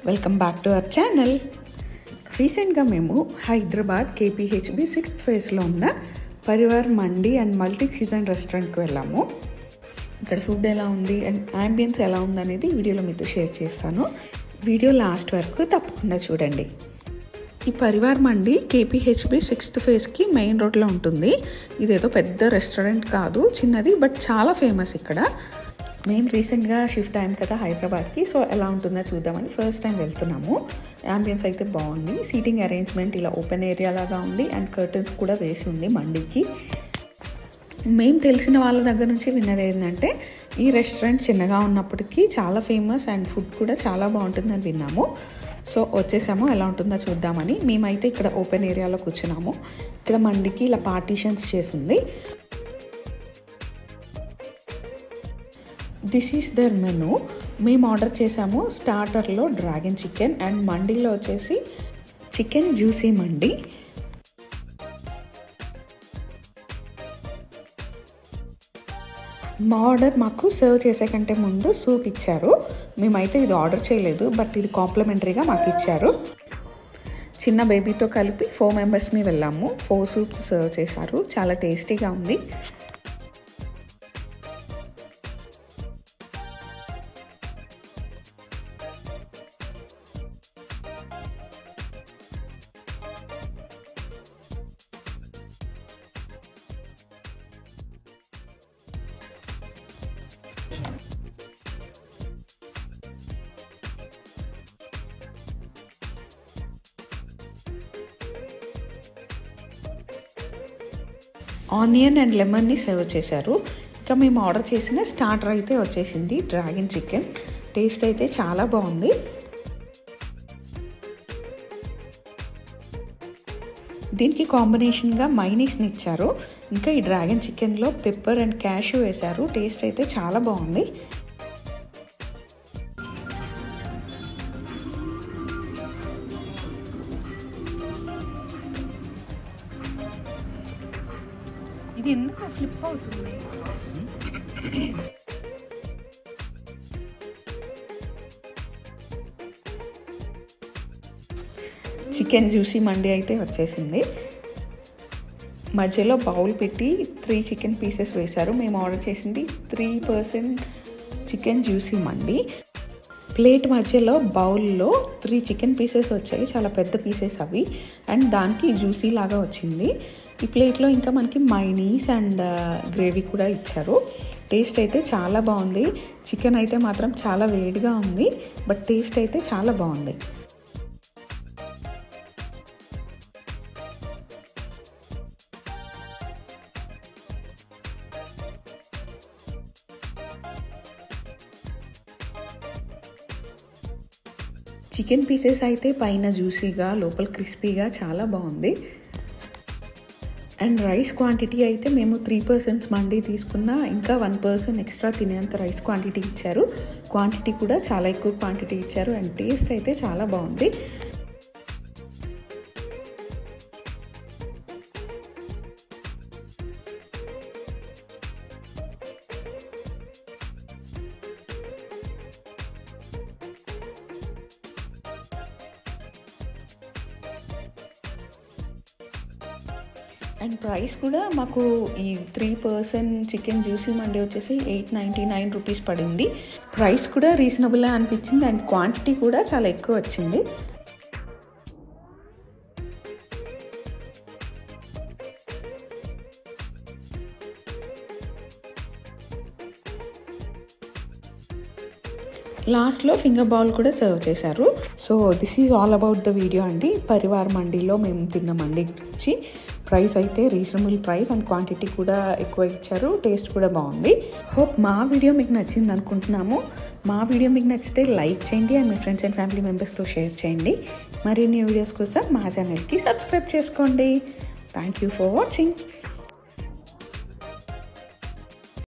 Welcome back to our channel. రీసెంట్గా మేము Hyderabad KPHB 6th ఫేజ్లో ఉన్న పరివార్ మండి అండ్ మల్టీ క్యూజన్ రెస్టారెంట్కి వెళ్ళాము. ఇక్కడ ఫుడ్ ఎలా ఉంది అండ్ యాంబియన్స్ ఎలా ఉంది అనేది వీడియోలో మీతో షేర్ చేస్తాను. వీడియో లాస్ట్ వరకు తప్పకుండా చూడండి. ఈ పరివార్ మండి KPHB 6th ఫేజ్కి మెయిన్ రోడ్లో ఉంటుంది. ఇదేదో పెద్ద రెస్టారెంట్ కాదు, చిన్నది, బట్ చాలా ఫేమస్ ఇక్కడ. మేము రీసెంట్గా షిఫ్ట్ అయ్యాం కదా హైదరాబాద్కి, సో ఎలా ఉంటుందో చూద్దామని ఫస్ట్ టైం వెళ్తున్నాము. యాంబియన్స్ అయితే బాగుంది. సీటింగ్ అరేంజ్మెంట్ ఇలా ఓపెన్ ఏరియా లాగా ఉంది అండ్ కర్టన్స్ కూడా వేసి ఉంది మండికి. మేము తెలిసిన వాళ్ళ దగ్గర నుంచి విన్నది ఏంటంటే ఈ రెస్టారెంట్ చిన్నగా ఉన్నప్పటికీ చాలా ఫేమస్ అండ్ ఫుడ్ కూడా చాలా బాగుంటుందని విన్నాము. సో వచ్చేసాము, ఎలా ఉంటుందో చూద్దామని. మేమైతే ఇక్కడ ఓపెన్ ఏరియాలో కూర్చున్నాము. ఇక్కడ మండికి ఇలా పార్టీషన్స్ చేసింది. This is the menu. మేము ఆర్డర్ చేసాము స్టార్టర్లో డ్రాగన్ చికెన్ అండ్ మండీలో వచ్చేసి చికెన్ జ్యూసీ మండి. మా ఆర్డర్ మాకు సర్వ్ చేసే కంటే ముందు సూప్ ఇచ్చారు. మేమైతే ఇది ఆర్డర్ చేయలేదు, బట్ ఇది కాంప్లిమెంటరీగా మాకు ఇచ్చారు. చిన్న బేబీతో కలిపి 4 మెంబర్స్ని వెళ్ళాము. 4 సూప్స్ సర్వ్ చేశారు. చాలా టేస్టీగా ఉంది. ఆనియన్ అండ్ లెమన్ని సర్వ్ చేశారు. ఇంకా మేము ఆర్డర్ చేసిన స్టార్టర్ అయితే వచ్చేసింది డ్రాగన్ చికెన్. టేస్ట్ అయితే చాలా బాగుంది. దీనికి కాంబినేషన్గా మైనీస్ని ఇచ్చారు. ఇంకా ఈ డ్రాగన్ చికెన్లో పెప్పర్ అండ్ క్యాష్యూ వేశారు. టేస్ట్ అయితే చాలా బాగుంది. ఇది ఎందుకు ఫ్లిప్ అవుతుంది? చికెన్ జ్యూసీ మండి అయితే వచ్చేసింది. మధ్యలో బౌల్ పెట్టి 3 చికెన్ పీసెస్ వేశారు. మేము ఆర్డర్ చేసింది 3 పర్సన్ చికెన్ జ్యూసీ మండి. ప్లేట్ మధ్యలో బౌల్లో 3 చికెన్ పీసెస్ వచ్చాయి. చాలా పెద్ద పీసెస్ అవి. అండ్ దానికి జ్యూసీ లాగా వచ్చింది. ఈ ప్లేట్లో ఇంకా మనకి మైనీస్ అండ్ గ్రేవీ కూడా ఇచ్చారు. టేస్ట్ అయితే చాలా బాగుంది. చికెన్ అయితే మాత్రం చాలా వేడిగా ఉంది, బట్ టేస్ట్ అయితే చాలా బాగుంది. చికెన్ పీసెస్ అయితే పైన జ్యూసీగా, లోపల క్రిస్పీగా చాలా బాగుంది. అండ్ రైస్ క్వాంటిటీ అయితే మేము 3 పర్సన్స్ మండి తీసుకున్నా ఇంకా 1 పర్సన్ ఎక్స్ట్రా తినేంత రైస్ క్వాంటిటీ ఇచ్చారు. క్వాంటిటీ కూడా చాలా ఎక్కువ క్వాంటిటీ ఇచ్చారు అండ్ టేస్ట్ అయితే చాలా బాగుంది. అండ్ ప్రైస్ కూడా మాకు ఈ 3 పర్సన్ చికెన్ జ్యూసీ మండి వచ్చేసి 899 రూపీస్ పడింది. ప్రైస్ కూడా రీజనబుల్ అనిపించింది అండ్ క్వాంటిటీ కూడా చాలా ఎక్కువ వచ్చింది. లాస్ట్లో ఫింగర్ బౌల్ కూడా సర్వ్ చేశారు. So this is all about the video అండి. పరివార్ మండీలో మేము తిన్న మండి గురించి. ప్రైస్ అయితే రీజనబుల్ ప్రైస్ అండ్ క్వాంటిటీ కూడా ఎక్కువ ఇచ్చారు. టేస్ట్ కూడా బాగుంది. హోప్ మా వీడియో మీకు నచ్చింది అనుకుంటున్నాము. మా వీడియో మీకు నచ్చితే లైక్ చేయండి and me friends and family మెంబర్స్తో షేర్ చేయండి. మరిన్ని వీడియోస్ కోసం మా ఛానల్కి సబ్స్క్రైబ్ చేసుకోండి. Thank you for watching.